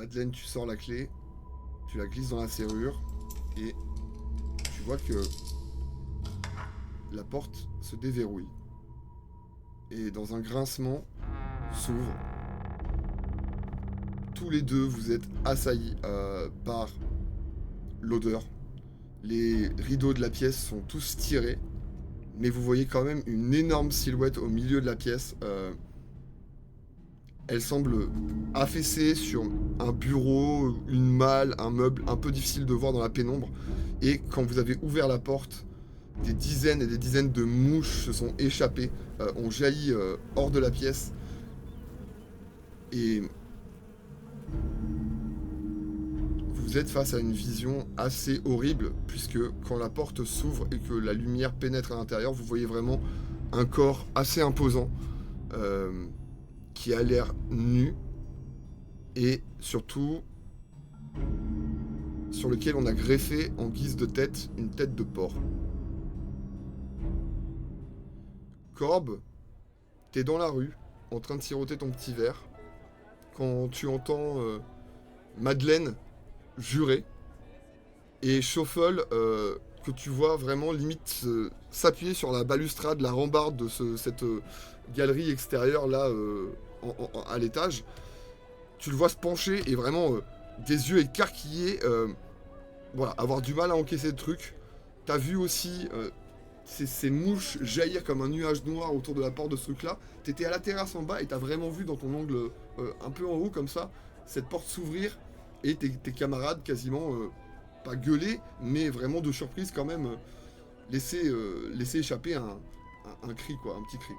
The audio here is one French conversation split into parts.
Madeleine, tu sors la clé, tu la glisses dans la serrure et tu vois que la porte se déverrouille. Et dans un grincement, s'ouvre. Tous les deux, vous êtes assaillis par l'odeur. Les rideaux de la pièce sont tous tirés, mais vous voyez quand même une énorme silhouette au milieu de la pièce. Elle semble affaissée sur un bureau, une malle, un meuble un peu difficile de voir dans la pénombre. Et quand vous avez ouvert la porte, des dizaines et des dizaines de mouches se sont échappées, ont jailli hors de la pièce. Et vous êtes face à une vision assez horrible, puisque quand la porte s'ouvre et que la lumière pénètre à l'intérieur, vous voyez vraiment un corps assez imposant, qui a l'air nu, et surtout sur lequel on a greffé en guise de tête une tête de porc. Corbe, t'es dans la rue, en train de siroter ton petit verre, quand tu entends Madeleine jurer, et Shuffle, que tu vois vraiment limite s'appuyer sur la balustrade, la rambarde de cette galerie extérieure là à l'étage. Tu le vois se pencher et vraiment des yeux écarquillés, voilà, avoir du mal à encaisser le truc. T'as vu aussi ces mouches jaillir comme un nuage noir autour de la porte de ce truc-là. T'étais à la terrasse en bas et t'as vraiment vu dans ton angle un peu en haut comme ça, cette porte s'ouvrir et tes camarades quasiment, pas gueuler, mais vraiment de surprise quand même, laisser échapper un cri quoi, un petit cri.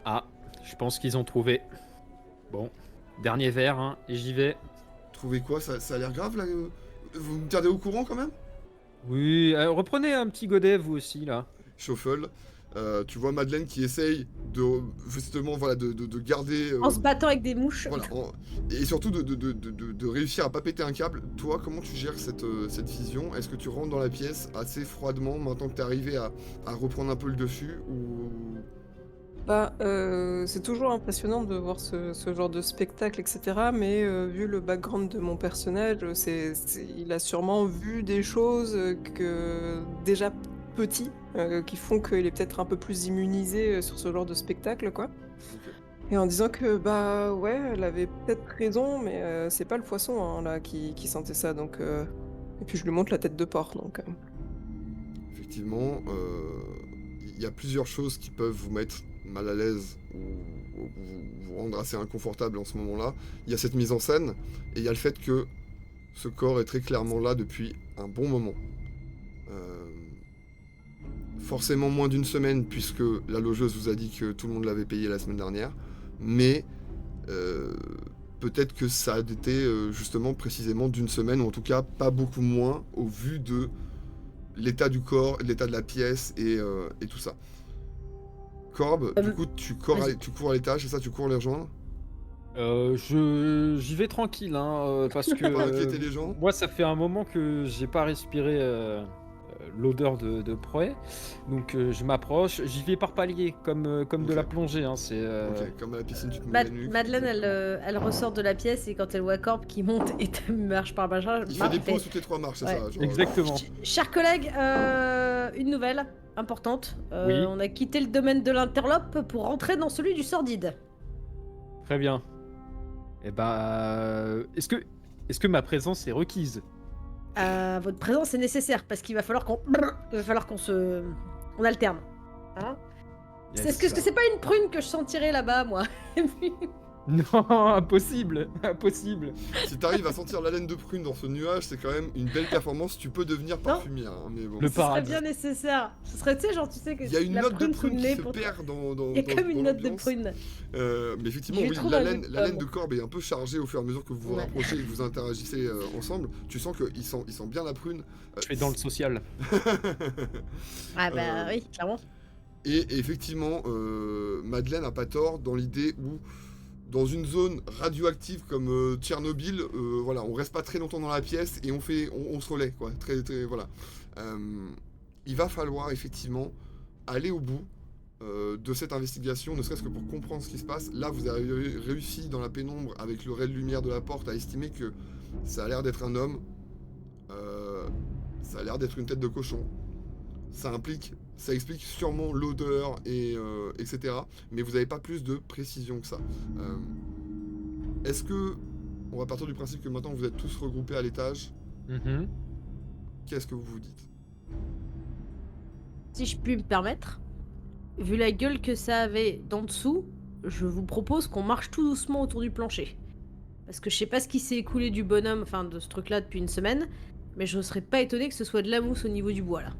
Ah, je pense qu'ils ont trouvé. Bon, dernier verre, hein, et j'y vais. Trouvez quoi, ça a l'air grave là, vous me gardez au courant quand même? Oui, reprenez un petit godet, vous aussi, là. Shuffle. Tu vois Madeleine qui essaye de justement voilà, de garder. En se battant avec des mouches. Voilà, et surtout de réussir à pas péter un câble. Toi, comment tu gères cette vision? Est-ce que tu rentres dans la pièce assez froidement maintenant que tu es arrivé à reprendre un peu le dessus ou... Bah, c'est toujours impressionnant de voir ce genre de spectacle, etc. Mais vu le background de mon personnage, il a sûrement vu des choses que déjà petit, qui font qu'il est peut-être un peu plus immunisé sur ce genre de spectacle, quoi. Ok. Et en disant que bah ouais, elle avait peut-être raison, mais c'est pas le poisson hein, là qui sentait ça, donc. Et puis je lui montre la tête de porc, donc. Effectivement, il y a plusieurs choses qui peuvent vous mettre mal à l'aise ou vous rendre assez inconfortable en ce moment-là. Il y a cette mise en scène et il y a le fait que ce corps est très clairement là depuis un bon moment. Forcément moins d'une semaine puisque la logeuse vous a dit que tout le monde l'avait payé la semaine dernière, mais peut-être que ça a été justement précisément d'une semaine, ou en tout cas pas beaucoup moins au vu de l'état du corps, l'état de la pièce et tout ça. Corbe, du coup tu cours à l'étage, c'est ça, tu cours les rejoindre? J'y vais tranquille, hein, parce que Pas inquiéter les gens? moi, ça fait un moment que j'ai pas respiré l'odeur de près, donc je m'approche. J'y vais par palier, comme Ok. de la plongée. Hein, Ok, comme à la piscine, tu te mets la nuque. Madeleine, elle ressort de la pièce et quand elle voit Corbe qui monte et marche par machin, Il fait des pauses toutes les 3 marches, c'est Ouais. ça genre, Exactement. Chers collègues, une nouvelle importante. Oui. On a quitté le domaine de l'interlope pour rentrer dans celui du sordide. Très bien. Et est-ce que ma présence est requise? Votre présence est nécessaire parce qu'il va falloir qu'on on alterne. Hein? Yes. Est-ce que c'est pas une prune que je sentirais là-bas, moi? Non, impossible, impossible. Si t'arrives à sentir l'haleine de prune dans ce nuage, c'est quand même une belle performance. Tu peux devenir parfumière, hein, mais bon. Le Ce serait paradis. bien nécessaire. Ce serait, tu sais, genre, tu sais que Il y a une la note de prune prune qui nez se pour- perd dans Il y a comme une note de l'ambiance. prune. Mais effectivement, Je lui oui, trouve un goût de l'haleine pomme. de Corbe est un peu chargée au fur et à mesure que vous vous Ouais. rapprochez et que vous interagissez ensemble. Tu sens qu'il sent bien la prune. Je fais dans le social. Ah bah oui, clairement. Et effectivement, Madeleine a pas tort dans l'idée où, dans une zone radioactive comme Tchernobyl, voilà, on reste pas très longtemps dans la pièce et on se relaie, quoi. Très, très, voilà. Il va falloir effectivement aller au bout de cette investigation, ne serait-ce que pour comprendre ce qui se passe. Là, vous avez réussi dans la pénombre, avec le ray de lumière de la porte, à estimer que ça a l'air d'être un homme. Ça a l'air d'être une tête de cochon. Ça explique sûrement l'odeur, etc. Mais vous n'avez pas plus de précision que ça. Est-ce que... On va partir du principe que maintenant vous êtes tous regroupés à l'étage. Mhm. Qu'est-ce que vous vous dites? Si je puis me permettre, vu la gueule que ça avait d'en dessous, je vous propose qu'on marche tout doucement autour du plancher. Parce que je sais pas ce qui s'est écoulé du bonhomme, enfin de ce truc-là depuis une semaine, mais je serais pas étonné que ce soit de la mousse au niveau du bois là.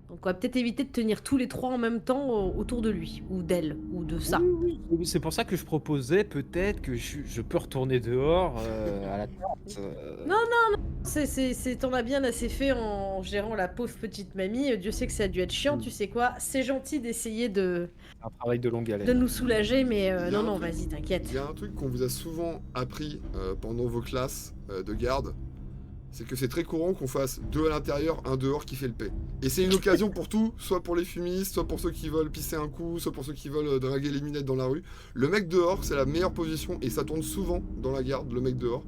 Donc on va peut-être éviter de tenir tous les trois en même temps autour de lui, ou d'elle, ou de ça. Oui, c'est pour ça que je proposais peut-être que je peux retourner dehors à la tente. Non, t'en as bien assez fait en gérant la pauvre petite mamie. Dieu sait que ça a dû être chiant, tu sais quoi. C'est gentil d'essayer de Un travail de longue haleine. nous soulager, mais Il y a non, un non, truc- vas-y, t'inquiète. Il y a un truc qu'on vous a souvent appris pendant vos classes de garde, c'est que c'est très courant qu'on fasse 2 à l'intérieur, 1 dehors qui fait le paix. Et c'est une occasion pour tout, soit pour les fumistes, soit pour ceux qui veulent pisser un coup, soit pour ceux qui veulent draguer les minettes dans la rue. Le mec dehors, c'est la meilleure position, et ça tourne souvent dans la garde, le mec dehors.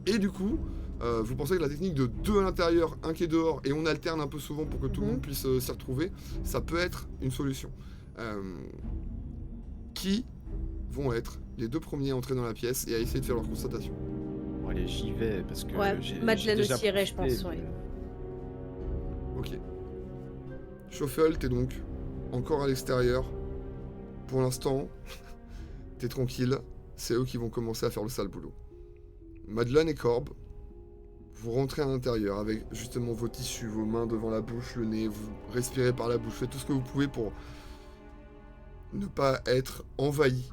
Et du coup, vous pensez que la technique de 2 à l'intérieur, 1 qui est dehors, et on alterne un peu souvent pour que tout le monde puisse s'y retrouver, ça peut être une solution. Qui vont être les 2 premiers à entrer dans la pièce et à essayer de faire leur constatation? Bon, allez, j'y vais parce que Ouais, j'ai Madeleine déjà aussi irait, je profité, pense, ouais. Ok. Shuffle, t'es donc encore à l'extérieur. Pour l'instant, t'es tranquille. C'est eux qui vont commencer à faire le sale boulot. Madeleine et Corbe, vous rentrez à l'intérieur avec justement vos tissus, vos mains devant la bouche, le nez, vous respirez par la bouche, faites tout ce que vous pouvez pour ne pas être envahi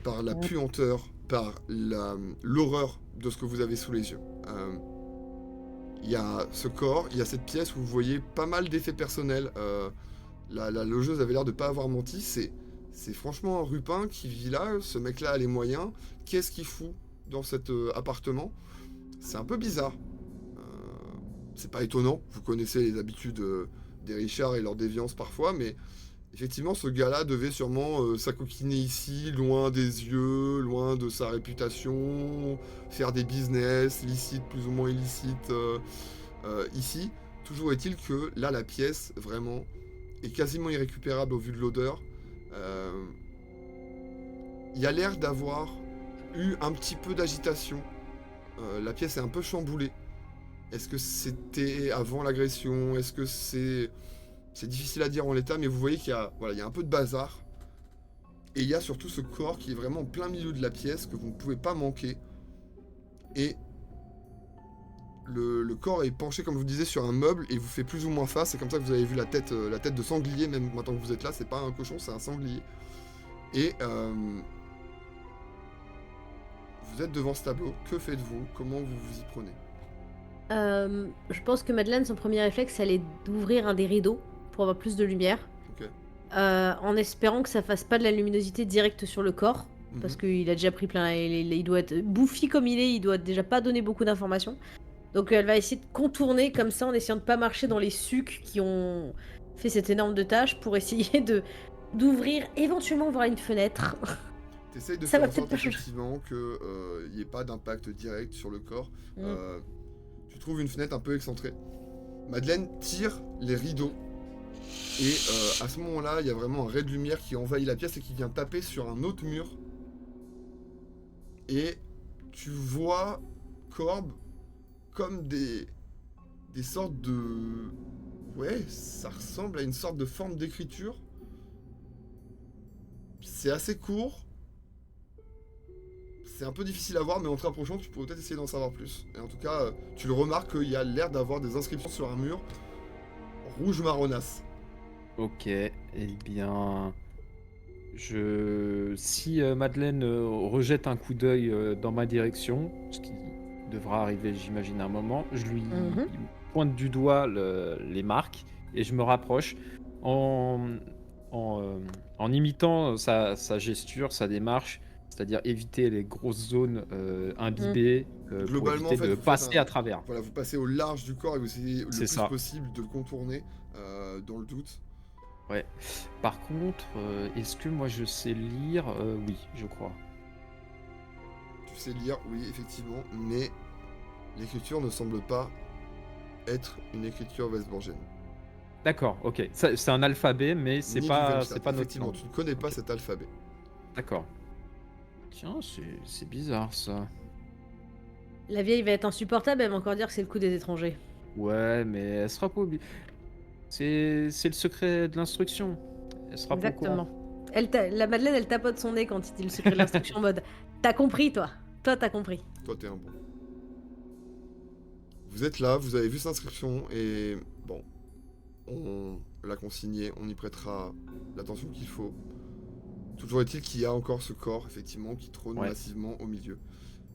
par la puanteur, par l'horreur de ce que vous avez sous les yeux. Il y a ce corps, il y a cette pièce où vous voyez pas mal d'effets personnels. La logeuse avait l'air de pas avoir menti. C'est franchement un rupin qui vit là. Ce mec-là a les moyens. Qu'est-ce qu'il fout dans cet appartement? C'est un peu bizarre. C'est pas étonnant. Vous connaissez les habitudes des Richards et leur déviance parfois, mais effectivement, ce gars-là devait sûrement s'acoquiner ici, loin des yeux, loin de sa réputation, faire des business licites, plus ou moins illicites ici. Toujours est-il que là, la pièce, vraiment, est quasiment irrécupérable au vu de l'odeur. Il y a l'air d'avoir eu un petit peu d'agitation. La pièce est un peu chamboulée. Est-ce que c'était avant l'agression? Est-ce que c'est... C'est difficile à dire en l'état, mais vous voyez qu'il y a, voilà, il y a un peu de bazar. Et il y a surtout ce corps qui est vraiment en plein milieu de la pièce, que vous ne pouvez pas manquer. Et le corps est penché, comme je vous disais, sur un meuble et vous fait plus ou moins face. C'est comme ça que vous avez vu la tête de sanglier, même maintenant que vous êtes là. C'est pas un cochon, c'est un sanglier. Et vous êtes devant ce tableau. Que faites-vous? Comment vous vous y prenez? Je pense que Madeleine, son premier réflexe, elle est d'ouvrir un des rideaux pour avoir plus de lumière. Ok. En espérant que ça fasse pas de la luminosité directe sur le corps. Parce qu'il a déjà pris plein. Il doit être bouffi comme il doit déjà pas donner beaucoup d'informations. Donc elle va essayer de contourner comme ça en essayant de pas marcher dans les sucs qui ont fait cette énorme de tâche pour essayer d'ouvrir, éventuellement voir une fenêtre. T'essayes de Ça faire va en sorte peut-être pas changer. effectivement qu'il n'y ait pas d'impact direct sur le corps. Tu trouves une fenêtre un peu excentrée. Madeleine tire les rideaux. Et à ce moment-là, il y a vraiment un ray de lumière qui envahit la pièce et qui vient taper sur un autre mur. Et tu vois Corbe comme des sortes de... Ouais, ça ressemble à une sorte de forme d'écriture. C'est assez court. C'est un peu difficile à voir, mais en te rapprochant, tu pourrais peut-être essayer d'en savoir plus. Et en tout cas, tu le remarques qu'il y a l'air d'avoir des inscriptions sur un mur rouge marronasse. Ok, eh bien, si Madeleine rejette un coup d'œil dans ma direction, ce qui devra arriver, j'imagine, à un moment, je lui pointe du doigt les marques et je me rapproche en imitant sa gesture, sa démarche, c'est-à-dire éviter les grosses zones imbibées pour Globalement, éviter en fait, de vous faites passer à travers. Voilà, vous passez au large du corps et vous essayez le C'est plus ça. possible de le contourner dans le doute. Ouais. Par contre, est-ce que moi je sais lire? Oui, je crois. Tu sais lire, oui, effectivement, mais l'écriture ne semble pas être une écriture westborgienne. D'accord, ok. C'est un alphabet, mais c'est Ni du pas, Venstad. c'est pas notre Effectivement, langue. tu ne connais pas Ok. cet alphabet. D'accord. Tiens, c'est bizarre ça. La vieille va être insupportable, elle va encore dire que c'est le coup des étrangers. Ouais, mais elle sera pas obligée. C'est le secret de l'instruction. Elle sera pas au courant. Exactement. La Madeleine, elle tapote son nez quand il dit le secret de l'instruction en mode t'as compris, toi. Toi, t'as compris. Toi, t'es un bon. Vous êtes là, vous avez vu cette inscription, et bon, on l'a consignée, on y prêtera l'attention qu'il faut. Toujours est-il qu'il y a encore ce corps, effectivement, qui trône Ouais. massivement au milieu.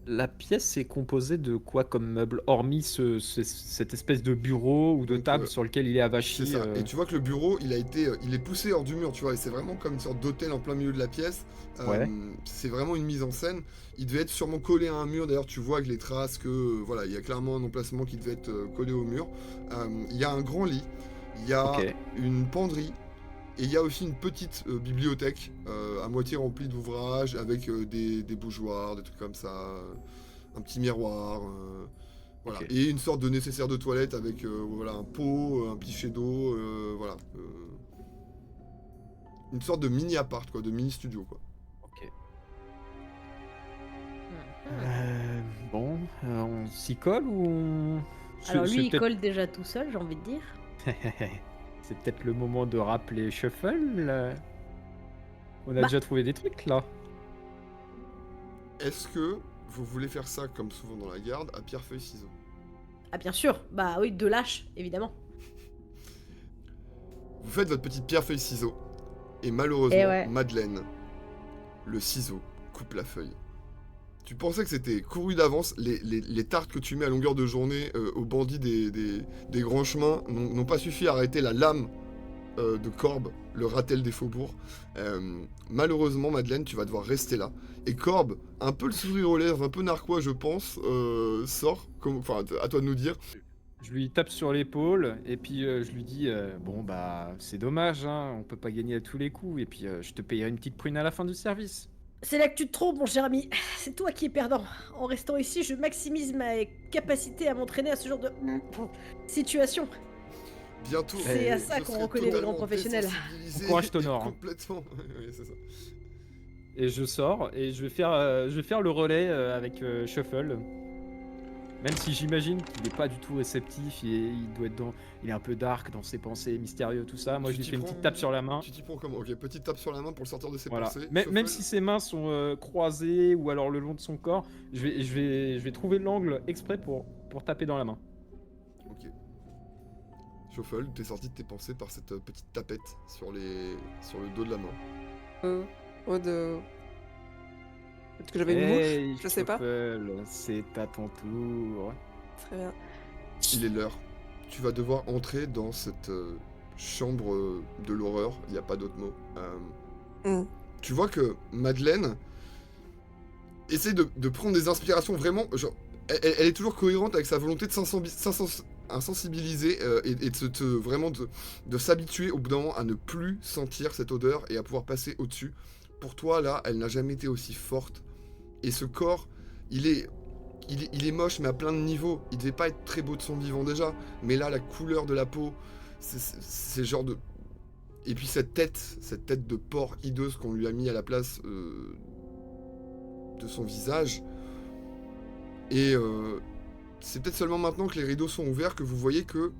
La pièce est composée de quoi comme meuble, hormis cette espèce de bureau ou de Donc, table sur lequel il est avachi. C'est ça. Et tu vois que le bureau, il est poussé hors du mur, tu vois, et c'est vraiment comme une sorte d'hôtel en plein milieu de la pièce. Ouais. C'est vraiment une mise en scène. Il devait être sûrement collé à un mur, d'ailleurs tu vois avec les traces que, voilà, il y a clairement un emplacement qui devait être collé au mur. Il y a un grand lit, il y a Ok. une penderie, et il y a aussi une petite bibliothèque à moitié remplie d'ouvrages avec des bougeoirs, des trucs comme ça, un petit miroir. Voilà. Ok. Et une sorte de nécessaire de toilette avec voilà, un pot, un pichet d'eau, voilà. Une sorte de mini appart, quoi, de mini studio, quoi. Ok. Bon, on s'y colle ou on... Alors C'est lui, il peut-être... colle déjà tout seul, j'ai envie de dire. C'est peut-être le moment de rappeler Shuffle. On a Bah. déjà trouvé des trucs là. Est-ce que vous voulez faire ça, comme souvent dans la garde, à pierre, feuille, ciseaux? Ah bien sûr, bah oui, de lâche, évidemment. Vous faites votre petite pierre, feuille, ciseaux, et malheureusement, Eh ouais. Madeleine, le ciseau, coupe la feuille. Tu pensais que c'était couru d'avance, les tartes que tu mets à longueur de journée aux bandits des grands chemins n'ont pas suffi à arrêter la lame de Corbe, le ratel des faubourgs. Malheureusement, Madeleine, tu vas devoir rester là. Et Corbe, un peu le sourire aux lèvres, un peu narquois, je pense, sort, enfin, à toi de nous dire. Je lui tape sur l'épaule et puis je lui dis bon bah c'est dommage, hein, on peut pas gagner à tous les coups et puis je te payerai une petite prune à la fin du service. C'est là que tu te trompes, mon cher ami. C'est toi qui es perdant. En restant ici, je maximise ma capacité à m'entraîner à ce genre de situation. Bientôt, C'est à je ça qu'on serai reconnaît les totalement grands professionnels. désensibilisé Bon courage, et Tonor, hein. Complètement. Oui, c'est ça. Et je sors et je vais faire le relais avec Shuffle. Même si j'imagine qu'il est pas du tout réceptif, il est un peu dark dans ses pensées, mystérieux, tout ça. Moi Tu je lui t'y fais une prends- petite tape sur la main. Tu t'y prends comment? Ok, petite tape sur la main pour le sortir de ses Voilà. pensées. Même Shuffle. si ses mains sont croisées ou alors le long de son corps, je vais trouver l'angle exprès pour taper dans la main. Ok. Shuffle, t'es sorti de tes pensées par cette petite tapette sur le dos de la main. Peut-être que j'avais une Hey, mouche, je sais pas. Shuffle, c'est à ton tour. Très bien. Il est l'heure. Tu vas devoir entrer dans cette chambre de l'horreur. Il n'y a pas d'autre mot. Tu vois que Madeleine essaie de prendre des inspirations vraiment. Genre, elle est toujours cohérente avec sa volonté de insensibiliser et vraiment de s'habituer au bout d'un moment à ne plus sentir cette odeur et à pouvoir passer au-dessus. Pour toi, là, elle n'a jamais été aussi forte. Et ce corps, il est moche, mais à plein de niveaux. Il devait pas être très beau de son vivant déjà. Mais là, la couleur de la peau, c'est genre de... Et puis cette tête de porc hideuse qu'on lui a mis à la place de son visage. Et c'est peut-être seulement maintenant que les rideaux sont ouverts que vous voyez que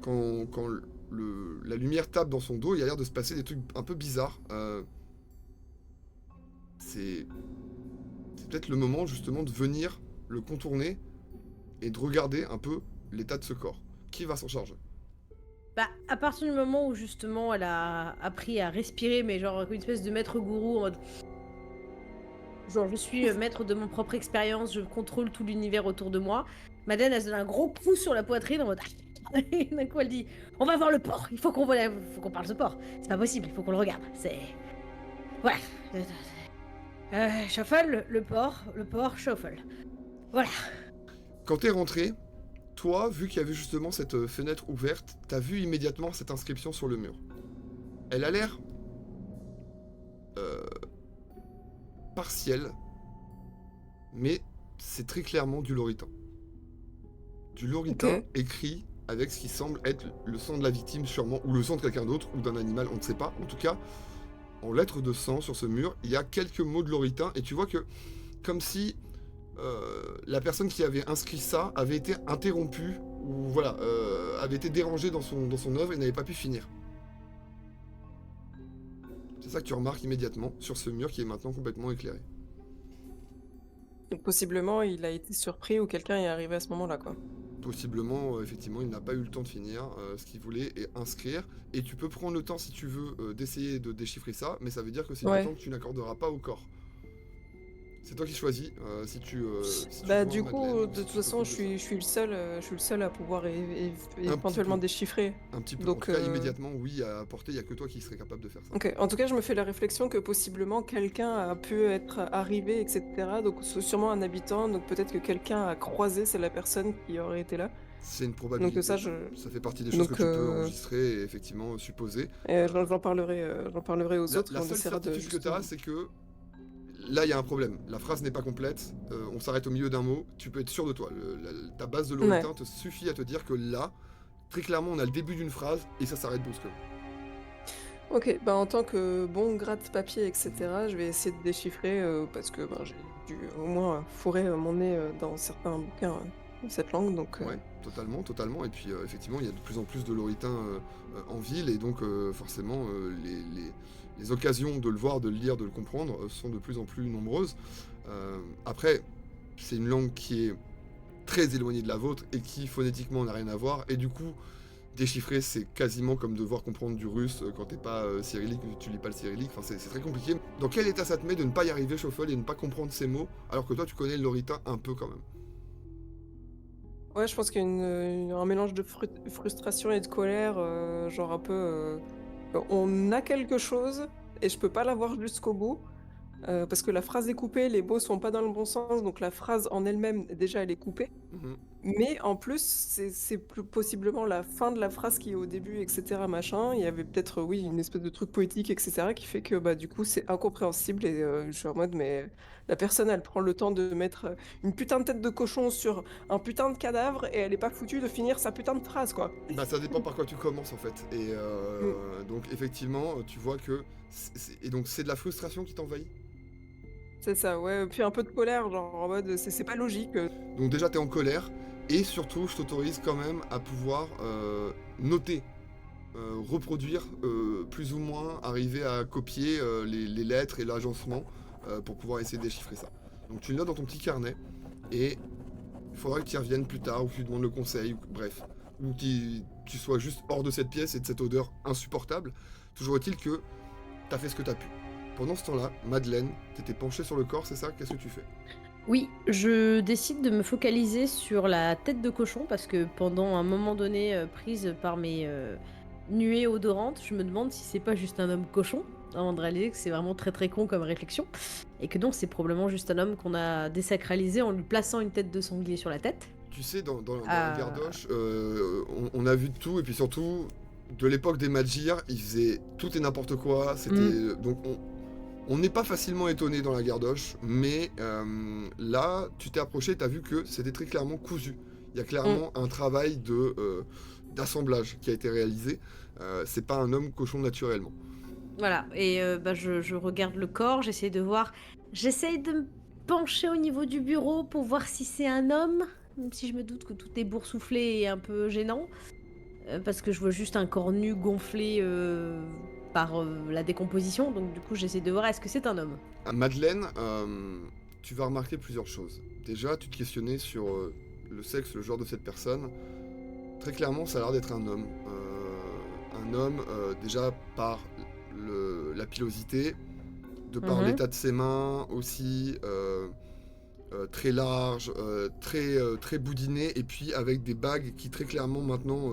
quand la lumière tape dans son dos, il y a l'air de se passer des trucs un peu bizarres. C'est peut-être le moment justement de venir le contourner et de regarder un peu l'état de ce corps. Qui va s'en charger? Bah, à partir du moment où justement elle a appris à respirer, mais genre une espèce de maître gourou en mode. Genre, je suis maître de mon propre expérience, je contrôle tout l'univers autour de moi. Madeleine, elle se donne un gros coup sur la poitrine en mode. Et d'un coup, elle dit on va voir le porc, il faut qu'on parle ce porc. C'est pas possible, il faut qu'on le regarde. C'est. Voilà. Shuffle, le porc, Shuffle. Voilà. Quand t'es rentré, toi, vu qu'il y avait justement cette fenêtre ouverte, t'as vu immédiatement cette inscription sur le mur. Elle a l'air partielle, mais c'est très clairement du loritain. Du loritain Ok. écrit avec ce qui semble être le sang de la victime sûrement, ou le sang de quelqu'un d'autre, ou d'un animal, on ne sait pas. En tout cas, en lettres de sang sur ce mur, il y a quelques mots de loritain, et tu vois que, comme si la personne qui avait inscrit ça avait été interrompue, ou voilà, avait été dérangée dans son œuvre et n'avait pas pu finir. C'est ça que tu remarques immédiatement sur ce mur qui est maintenant complètement éclairé. Donc possiblement, il a été surpris ou quelqu'un est arrivé à ce moment-là, quoi. Possiblement, effectivement, il n'a pas eu le temps de finir ce qu'il voulait et inscrire. Et tu peux prendre le temps, si tu veux, d'essayer de déchiffrer ça, mais ça veut dire que c'est du Ouais. temps que tu n'accorderas pas au corps. C'est toi qui choisis si tu Bah vois du coup, Madeleine, de si toute tu façon, t'occupes de ça. je suis le seul à pouvoir Un petit éventuellement peu. déchiffrer. Un petit peu. En Donc, tout cas, immédiatement, oui, à apporter, il n'y a que toi qui serais capable de faire ça. ok. En tout cas, je me fais la réflexion que possiblement quelqu'un a pu être arrivé, etc. Donc c'est sûrement un habitant, donc peut-être que quelqu'un a croisé, c'est la personne qui aurait été là. C'est une Donc probabilité. ça, Ça fait partie des choses que donc tu peux enregistrer et effectivement supposer. j'en parlerai aux autres et La on seule essaiera de certitude que tu justement. as, c'est que là, il y a un problème. La phrase n'est pas complète. On s'arrête au milieu d'un mot. Tu peux être sûr de toi. Ta base de Ouais. loritain te suffit à te dire que là, très clairement, on a le début d'une phrase et ça s'arrête brusquement. Ok, bah en tant que bon gratte-papier, etc., je vais essayer de déchiffrer parce que ben, j'ai dû au moins fourrer mon nez dans certains bouquins de cette langue, donc Ouais, totalement, totalement. Et puis, effectivement, il y a de plus en plus de loritains en ville et donc, forcément, les occasions de le voir, de le lire, de le comprendre sont de plus en plus nombreuses. Après, c'est une langue qui est très éloignée de la vôtre et qui phonétiquement n'a rien à voir. Et du coup, déchiffrer, c'est quasiment comme devoir comprendre du russe quand t'es pas cyrillique, tu lis pas le cyrillique. Enfin, c'est très compliqué. Dans quel état ça te met de ne pas y arriver, Shuffle, et de ne pas comprendre ces mots, alors que toi, tu connais le loritain un peu quand même? ouais, je pense qu'il y a un mélange de frustration et de colère, genre un peu. On a quelque chose et je peux pas l'avoir jusqu'au bout. Parce que la phrase est coupée, les mots sont pas dans le bon sens, donc la phrase en elle-même, déjà, elle est coupée. Mhm. Mais en plus, c'est plus possiblement la fin de la phrase qui est au début, etc. Machin. Il y avait peut-être, oui, une espèce de truc poétique, etc. qui fait que bah, du coup, c'est incompréhensible. Et je suis en mode, mais la personne, elle prend le temps de mettre une putain de tête de cochon sur un putain de cadavre et elle est pas foutue de finir sa putain de phrase, quoi. Bah, ça dépend par quoi tu commences en fait. Et Mm. donc, effectivement, tu vois que. Et donc, c'est de la frustration qui t'envahit. C'est ça, ouais. Puis un peu de colère, genre en mode, c'est pas logique. Donc, déjà, t'es en colère. Et surtout, je t'autorise quand même à pouvoir noter, reproduire, plus ou moins, arriver à copier les lettres et l'agencement pour pouvoir essayer de déchiffrer ça. Donc, tu le notes dans ton petit carnet. Et il faudra que tu y reviennes plus tard, ou que tu demandes le conseil, ou bref. Ou que tu sois juste hors de cette pièce et de cette odeur insupportable. Toujours est-il que t'as fait ce que t'as pu. Pendant ce temps-là, Madeleine, t'étais penchée sur le corps, c'est ça? Qu'est-ce que tu fais? Oui, je décide de me focaliser sur la tête de cochon parce que pendant un moment donné, prise par mes nuées odorantes, je me demande si c'est pas juste un homme cochon, avant de réaliser que c'est vraiment très très con comme réflexion, et que donc c'est probablement juste un homme qu'on a désacralisé en lui plaçant une tête de sanglier sur la tête. Tu sais, dans la Ah. Gardoche, on a vu de tout, et puis surtout, de l'époque des Magir, ils faisaient tout et n'importe quoi. C'était donc on n'est pas facilement étonné dans la Gardoche, mais là, tu t'es approché, t'as vu que c'était très clairement cousu. Il y a clairement un travail d'assemblage qui a été réalisé. C'est pas un homme cochon naturellement. Voilà, et bah, je regarde le corps, j'essaie de voir. J'essaye de me pencher au niveau du bureau pour voir si c'est un homme, même si je me doute que tout est boursouflé et un peu gênant. Parce que je vois juste un corps nu gonflé par la décomposition, donc du coup j'essaie de voir est-ce que c'est un homme. À Madeleine, tu vas remarquer plusieurs choses. Déjà, tu te questionnais sur le sexe, le genre de cette personne. Très clairement, ça a l'air d'être un homme. Un homme, déjà par la pilosité, de par l'état de ses mains aussi, très large, très boudiné, et puis avec des bagues qui très clairement maintenant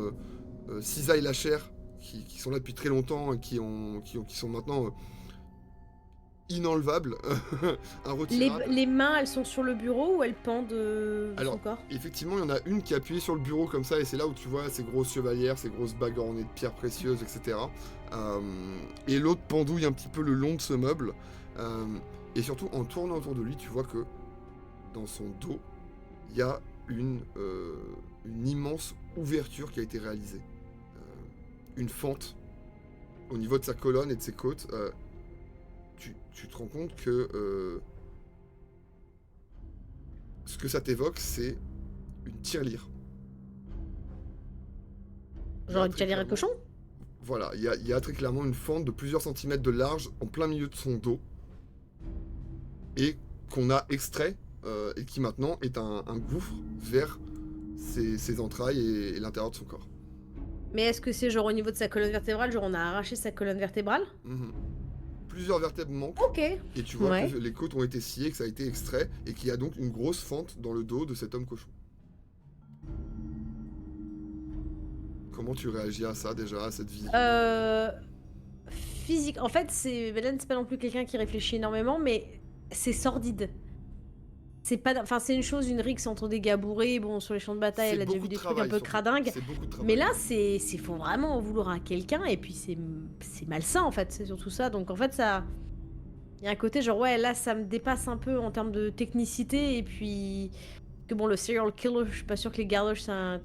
cisaillent la chair, qui sont là depuis très longtemps et qui sont maintenant inenlevable, retirable. Les mains, elles sont sur le bureau ou elles pendent de son Alors, corps? effectivement, il y en a une qui est appuyée sur le bureau comme ça, et c'est là où tu vois ces grosses chevalières, ces grosses bagues ornées de pierres précieuses, etc. Et l'autre pendouille un petit peu le long de ce meuble. Et surtout, en tournant autour de lui, tu vois que dans son dos, il y a une immense ouverture qui a été réalisée. Une fente au niveau de sa colonne et de ses côtes. Tu te rends compte que ce que ça t'évoque, c'est une tirelire. Genre une tirelire à cochon? Voilà, il y a très clairement une fente de plusieurs centimètres de large en plein milieu de son dos. Et qu'on a extrait, et qui maintenant est un gouffre vers ses entrailles et l'intérieur de son corps. Mais est-ce que c'est genre au niveau de sa colonne vertébrale, genre on a arraché sa colonne vertébrale? Plusieurs vertèbres manquent. Ok. Et tu vois que les côtes ont été sciées, que ça a été extrait, et qu'il y a donc une grosse fente dans le dos de cet homme cochon. Comment tu réagis à ça déjà, à cette vision? Physique. En fait, Velen, c'est pas non plus quelqu'un qui réfléchit énormément, mais c'est sordide. C'est pas, enfin, c'est une chose, une rixe entre des gars bourrés. Bon, sur les champs de bataille, elle a déjà vu des trucs un peu cradingues. Mais là, c'est faut vraiment en vouloir à quelqu'un, et puis c'est malsain en fait. C'est surtout ça. Donc en fait, ça, il y a un côté genre ouais, là, ça me dépasse un peu en termes de technicité, et puis que bon, le serial killer, je suis pas sûr que les gardoches c'est un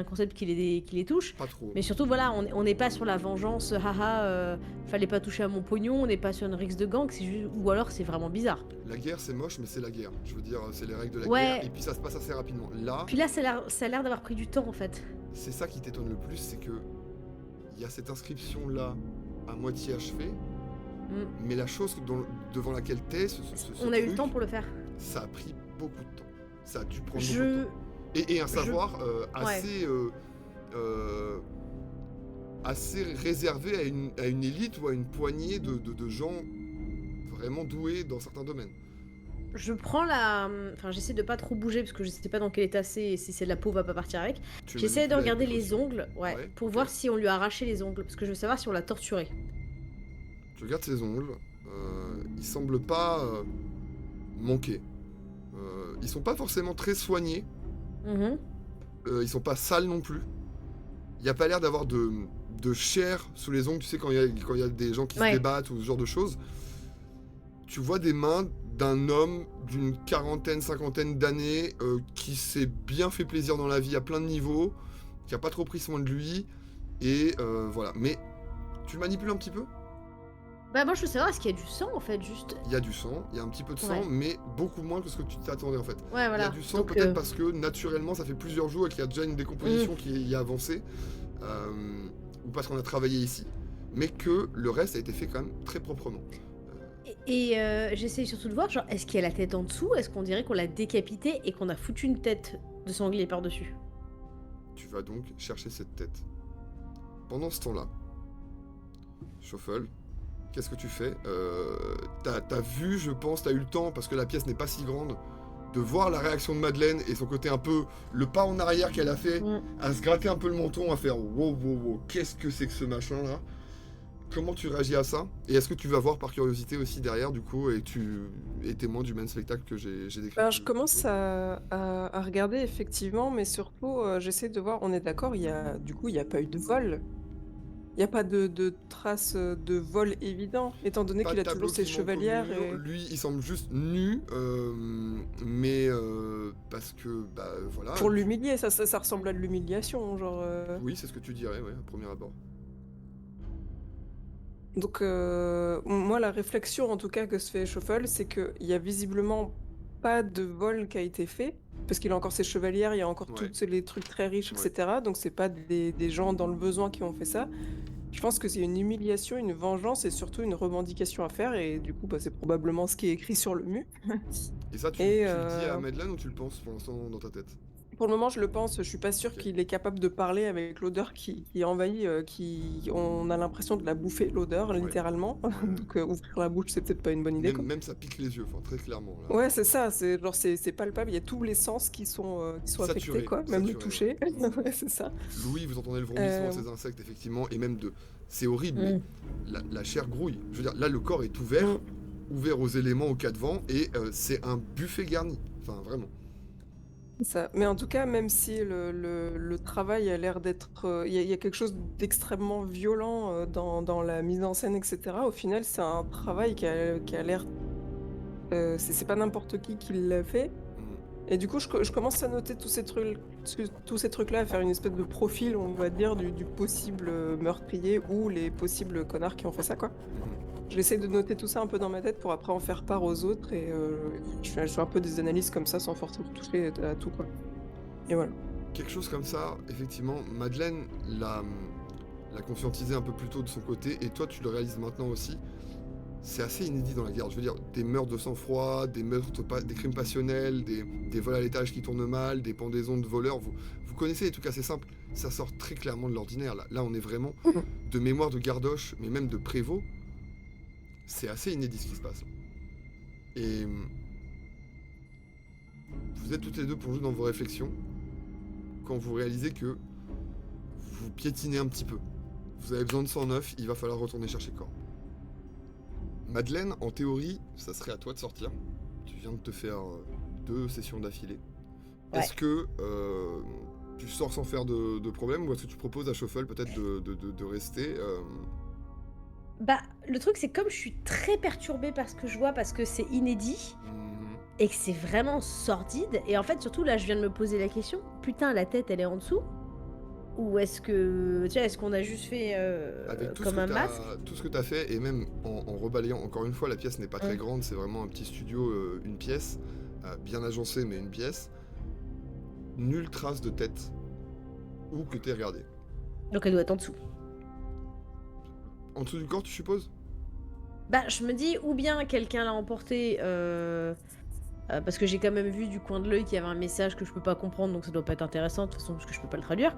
concept qui les touche. Pas trop. Mais surtout voilà, on n'est pas sur la vengeance, haha, fallait pas toucher à mon pognon, on n'est pas sur une rixe de gang, c'est juste, ou alors c'est vraiment bizarre. La guerre c'est moche, mais c'est la guerre. Je veux dire, c'est les règles de la Ouais. guerre, et puis ça se passe assez rapidement. Là, Puis là, ça a l'air d'avoir pris du temps en fait. c'est ça qui t'étonne le plus, c'est que il y a cette inscription là, à moitié achevée, mais la chose devant laquelle t'es, on a eu le temps pour le faire. Ça a pris beaucoup de temps. Ça a dû prendre beaucoup de temps. Et un savoir assez réservé à une élite ou à une poignée de gens vraiment doués dans certains domaines. Je prends la... Enfin, j'essaie de pas trop bouger parce que je sais pas dans quel état c'est, si c'est de la peau va pas partir avec. J'essaie de regarder les ongles, pour voir si on lui a arraché les ongles, parce que je veux savoir si on l'a torturé. Tu regardes ses ongles, ils semblent pas manquer. Ils sont pas forcément très soignés. Ils sont pas sales non plus. Il n'y a pas l'air d'avoir de chair sous les ongles, tu sais, quand il y a des gens qui se débattent ou ce genre de choses. Tu vois des mains d'un homme d'une quarantaine, cinquantaine d'années qui s'est bien fait plaisir dans la vie à plein de niveaux, qui a pas trop pris soin de lui, et voilà. Mais tu le manipules un petit peu? Bah moi je veux savoir, est-ce qu'il y a du sang en fait, juste? Il y a du sang, il y a un petit peu de sang, mais beaucoup moins que ce que tu t'attendais en fait. Ouais, voilà. Il y a du sang peut-être parce que naturellement ça fait plusieurs jours et qu'il y a déjà une décomposition qui y a avancé, ou parce qu'on a travaillé ici, mais que le reste a été fait quand même très proprement. Et j'essaie surtout de voir, genre, est-ce qu'il y a la tête en dessous? Est-ce qu'on dirait qu'on l'a décapité et qu'on a foutu une tête de sanglier par-dessus? Tu vas donc chercher cette tête. Pendant ce temps-là, Shuffle, qu'est-ce que tu fais? T'as vu, je pense, t'as eu le temps, parce que la pièce n'est pas si grande, de voir la réaction de Madeleine et son côté un peu, le pas en arrière qu'elle a fait, à se gratter un peu le menton, à faire wow, qu'est-ce que c'est que ce machin là? Comment tu réagis à ça? Et est-ce que tu vas voir par curiosité aussi derrière, du coup, et tu es témoin du même spectacle que j'ai décrit? Ben, je commence à regarder effectivement, mais surtout j'essaie de voir, on est d'accord, il y a pas eu de vol. Il n'y a pas de traces de vol évident, étant donné qu'il a toujours ses chevalières. Lui, il semble juste nu, mais parce que, bah voilà. Pour l'humilier, ça ressemble à de l'humiliation, genre. Oui, c'est ce que tu dirais, ouais, à premier abord. Donc, moi, la réflexion, en tout cas, que se fait Shuffle, c'est qu'il y a visiblement pas de vol qui a été fait, parce qu'il a encore ses chevalières, il y a encore tous les trucs très riches, etc. Donc, c'est pas des gens dans le besoin qui ont fait ça. Je pense que c'est une humiliation, une vengeance et surtout une revendication à faire, et du coup, bah, c'est probablement ce qui est écrit sur le mur. Et ça, tu le dis à Madeleine ou tu le penses pour l'instant dans ta tête? Pour le moment, je le pense. Je suis pas sûre qu'il est capable de parler avec l'odeur qui envahit. On a l'impression de la bouffer, l'odeur, littéralement. Donc, ouvrir la bouche, c'est peut-être pas une bonne idée. Même ça pique les yeux, très clairement. Là. Ouais, c'est ça. C'est genre, c'est palpable. Il y a tous les sens qui sont affectés, quoi. Même le toucher. Ouais, c'est ça. Louis, vous entendez le vomissement de ces insectes, effectivement, et même de. C'est horrible, mais la chair grouille. Je veux dire, là, le corps est ouvert, ouvert aux éléments au cas de vent, et c'est un buffet garni. Enfin, vraiment. Ça. Mais en tout cas, même si le travail a l'air d'être... Il y a quelque chose d'extrêmement violent dans la mise en scène, etc. Au final, c'est un travail qui a l'air... c'est pas n'importe qui l'a fait. Et du coup, je commence à noter tous ces trucs-là, à faire une espèce de profil, on va dire, du possible meurtrier ou les possibles connards qui ont fait ça, quoi. J'essaie de noter tout ça un peu dans ma tête pour après en faire part aux autres, et je fais un peu des analyses comme ça sans forcément toucher à tout, quoi. Et voilà. Quelque chose comme ça, effectivement, Madeleine l'a conscientisé un peu plus tôt de son côté, et toi tu le réalises maintenant aussi. C'est assez inédit dans la guerre. Je veux dire, des meurtres de sang-froid, des des crimes passionnels, des vols à l'étage qui tournent mal, des pendaisons de voleurs. Vous connaissez des trucs assez simples. Ça sort très clairement de l'ordinaire. Là, on est vraiment de mémoire de Gardoche, mais même de Prévost. C'est assez inédit ce qui se passe. Et vous êtes toutes les deux plongées dans vos réflexions quand vous réalisez que vous piétinez un petit peu. Vous avez besoin de sang neuf, il va falloir retourner chercher Corbe. Madeleine, en théorie, ça serait à toi de sortir. Tu viens de te faire 2 sessions d'affilée. Ouais. Est-ce que tu sors sans faire de problème, ou est-ce que tu proposes à Shuffle peut-être de rester Bah, le truc, c'est comme je suis très perturbée par ce que je vois, parce que c'est inédit, et que c'est vraiment sordide, et en fait, surtout, là, je viens de me poser la question, putain, la tête, elle est en dessous? Ou est-ce que, tu sais, est-ce qu'on a juste fait Avec tout comme un masque? tout ce que tu as fait, et même en rebalayant, encore une fois, la pièce n'est pas très grande, c'est vraiment un petit studio, une pièce, bien agencée, mais une pièce. Nulle trace de tête, ou que t'aies regardé. Donc elle doit être en dessous. En dessous du corps, tu supposes? Bah, je me dis, ou bien quelqu'un l'a emporté, parce que j'ai quand même vu du coin de l'œil qu'il y avait un message que je peux pas comprendre, donc ça doit pas être intéressant, de toute façon, parce que je peux pas le traduire.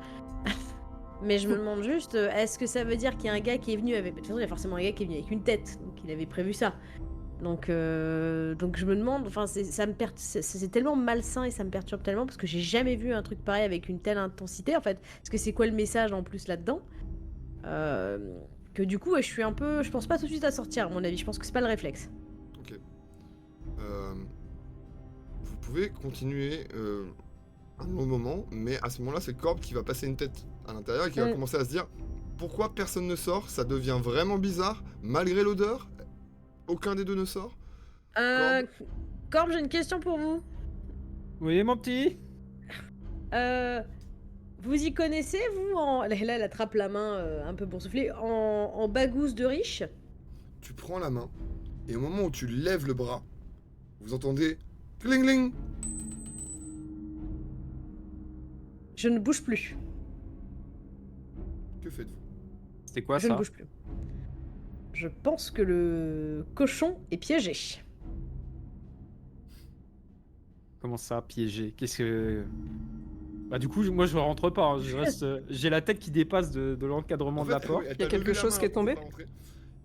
Mais je me demande juste, est-ce que ça veut dire qu'il y a un gars qui est venu avec... De toute façon, il y a forcément un gars qui est venu avec une tête, donc il avait prévu ça. Donc je me demande, enfin, c'est tellement malsain et ça me perturbe tellement, parce que j'ai jamais vu un truc pareil avec une telle intensité, en fait. Parce que c'est quoi le message en plus là-dedans? Que du coup, ouais, je suis un peu... Je pense pas tout de suite à sortir, à mon avis. Je pense que c'est pas le réflexe. Ok. Vous pouvez continuer un long moment, mais à ce moment-là, c'est Corbe qui va passer une tête à l'intérieur et qui va commencer à se dire pourquoi personne ne sort, ça devient vraiment bizarre, malgré l'odeur, aucun des deux ne sort. Corbe, j'ai une question pour vous. Oui, mon petit. Vous y connaissez, vous, en... Là, elle attrape la main un peu boursouflée, en bagousse de riche? Tu prends la main, et au moment où tu lèves le bras, vous entendez cling cling. Je ne bouge plus. Que faites-vous? C'était quoi Je ça? ne bouge plus. Je pense que le cochon est piégé. Comment ça, piégé? Qu'est-ce que... Bah du coup, moi je rentre pas, hein. Je reste... J'ai la tête qui dépasse de l'encadrement de la porte. oui, Il y a quelque chose qui est tombé?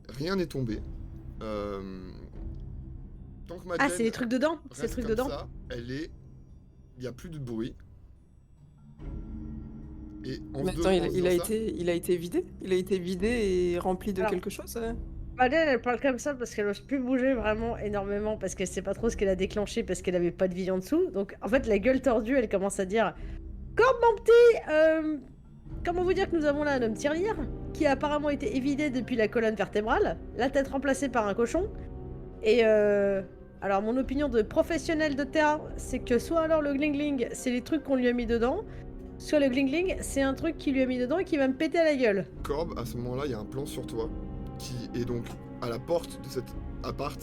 Rien n'est tombé. Tant que Madeleine Ah, c'est les trucs dedans? C'est les reste trucs comme dedans? ça, il n'y a plus de bruit. Et Mais attends, il a été vidé? Il a été vidé et rempli de Alors, quelque chose? Madeleine, elle parle comme ça parce qu'elle n'ose plus bouger vraiment énormément, parce qu'elle sait pas trop ce qu'elle a déclenché, parce qu'elle avait pas de vie en dessous. Donc, en fait, la gueule tordue, elle commence à dire: Corbe, mon petit, comment vous dire que nous avons là un homme tirelire qui a apparemment été évidé depuis la colonne vertébrale, la tête remplacée par un cochon. Et alors, mon opinion de professionnel de terrain, c'est que soit alors le glingling, c'est les trucs qu'on lui a mis dedans, soit le glingling, c'est un truc qu'il lui a mis dedans et qui va me péter à la gueule. Corbe, à ce moment-là, il y a un plan sur toi qui est donc à la porte de cet appart,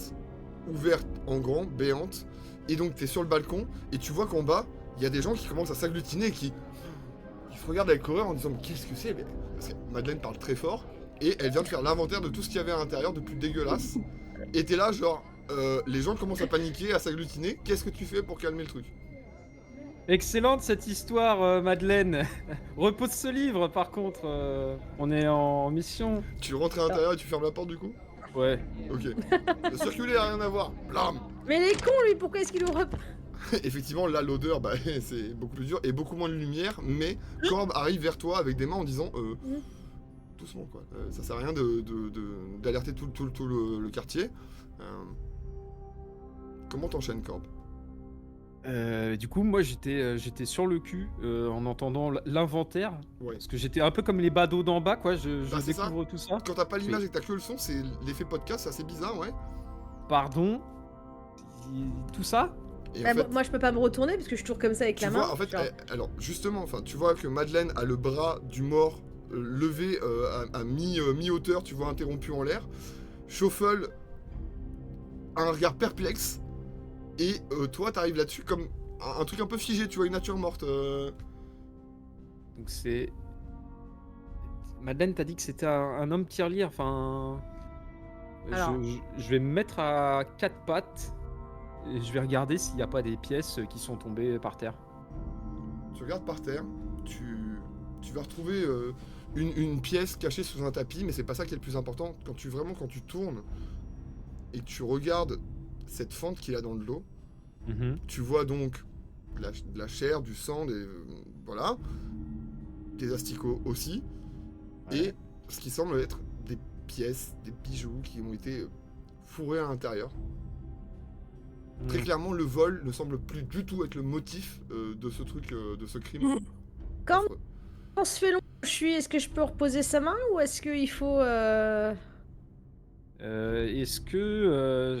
ouverte en grand, béante, et donc t'es sur le balcon, et tu vois qu'en bas, il y a des gens qui commencent à s'agglutiner et qui se regardent avec horreur en disant mais qu'est-ce que c'est? Parce que Madeleine parle très fort, et elle vient de faire l'inventaire de tout ce qu'il y avait à l'intérieur de plus dégueulasse, et t'es là genre, les gens commencent à paniquer, à s'agglutiner, qu'est-ce que tu fais pour calmer le truc? Excellente cette histoire, Madeleine. Repose ce livre, par contre. On est en mission. Tu rentres à l'intérieur et tu fermes la porte du coup? Ouais. Ok. Le circuler a rien à voir. Blam. Mais il est con, lui, pourquoi est-ce qu'il ouvre pas? Effectivement, là, l'odeur, bah, c'est beaucoup plus dur et beaucoup moins de lumière, mais Corbe arrive vers toi avec des mains en disant doucement, quoi. Ça sert à rien d'alerter tout le quartier. Comment t'enchaînes, Corbe? Du coup, moi, j'étais sur le cul en entendant l'inventaire. Ouais. Parce que j'étais un peu comme les badauds d'en bas, quoi. Je Bah, c'est ça. découvre tout ça. Quand t'as pas l'image et que t'as que le son, c'est l'effet podcast, c'est assez bizarre, ouais. Pardon. Tout ça. Et Bah, en fait, moi, je peux pas me retourner parce que je tourne comme ça avec tu la vois, main. en fait, genre. alors justement, enfin, tu vois que Madeleine a le bras du mort levé à mi-hauteur, tu vois, interrompu en l'air. Shuffle a un regard perplexe. Et toi, t'arrives là-dessus comme un truc un peu figé, tu vois, une nature morte. Donc c'est. Madeleine, t'as dit que c'était un homme tirelire. Enfin. Alors. Je vais me mettre à quatre pattes. Et je vais regarder s'il n'y a pas des pièces qui sont tombées par terre. Tu regardes par terre, tu vas retrouver une pièce cachée sous un tapis, mais c'est pas ça qui est le plus important. Quand tu tournes et que tu regardes cette fente qu'il a dans le dos, tu vois donc de la chair, du sang, voilà, des asticots aussi, Ouais. et ce qui semble être des pièces, des bijoux qui ont été fourrés à l'intérieur. Très clairement, le vol ne semble plus du tout être le motif de ce truc, de ce crime. Quand affreux. on se fait long, est-ce que je peux reposer sa main ou est-ce qu'il faut. Est-ce que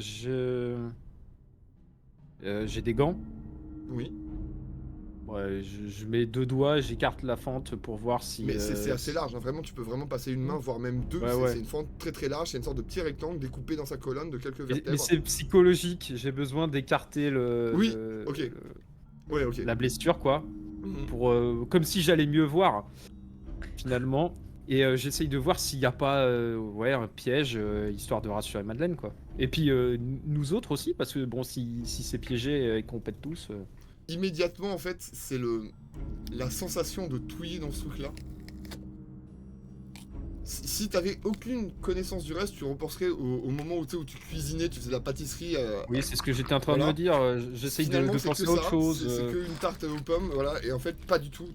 j'ai des gants? Oui. Ouais, je mets deux doigts, j'écarte la fente pour voir si. Mais c'est assez large, hein. Vraiment, tu peux vraiment passer une main, voire même deux. Ouais, C'est ouais. c'est une fente très très large, c'est une sorte de petit rectangle découpé dans sa colonne de quelques Mais vertèbres. c'est psychologique, j'ai besoin d'écarter Oui, ok. Ouais, ok. la blessure, quoi. Mhm. Pour, comme si j'allais mieux voir, finalement. Et j'essaye de voir s'il n'y a pas ouais, un piège, histoire de rassurer Madeleine, quoi. Et puis nous autres aussi, parce que bon, si c'est piégé et qu'on pète tous. Immédiatement, en fait, c'est la sensation de touiller dans ce truc-là. Si t'avais aucune connaissance du reste, tu repenserais au moment où tu cuisinais, tu faisais de la pâtisserie. Oui, c'est ce que j'étais en train de Voilà. me dire. J'essaye de Finalement, c'est penser que à autre ça, chose. c'est qu'une tarte aux pommes, voilà. Et en fait, pas du tout.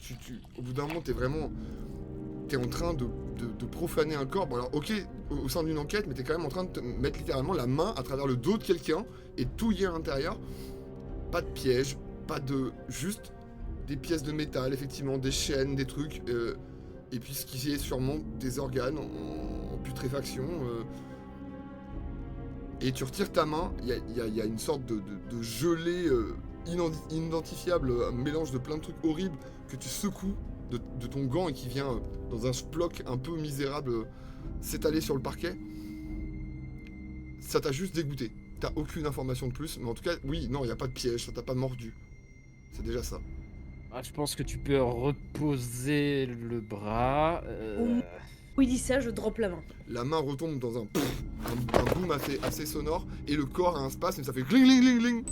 Au bout d'un moment, t'es en train de profaner un corps. Bon, alors, ok, au sein d'une enquête, mais t'es quand même en train de te mettre littéralement la main à travers le dos de quelqu'un et touiller à l'intérieur. Pas de piège, pas de. Juste des pièces de métal, effectivement, des chaînes, des trucs. Et puis ce qui est sûrement des organes en putréfaction. Et tu retires ta main, il y a une sorte de gelée inidentifiable, un mélange de plein de trucs horribles que tu secoues de ton gant et qui vient dans un sploc un peu misérable s'étaler sur le parquet. Ça t'a juste dégoûté. T'as aucune information de plus, mais en tout cas, oui, non, il n'y a pas de piège, ça t'a pas mordu. C'est déjà ça. Ah, je pense que tu peux reposer le bras. Où il dit ça, je drop la main. La main retombe dans un boom assez sonore et le corps a un spasme et ça fait gling gling gling gling.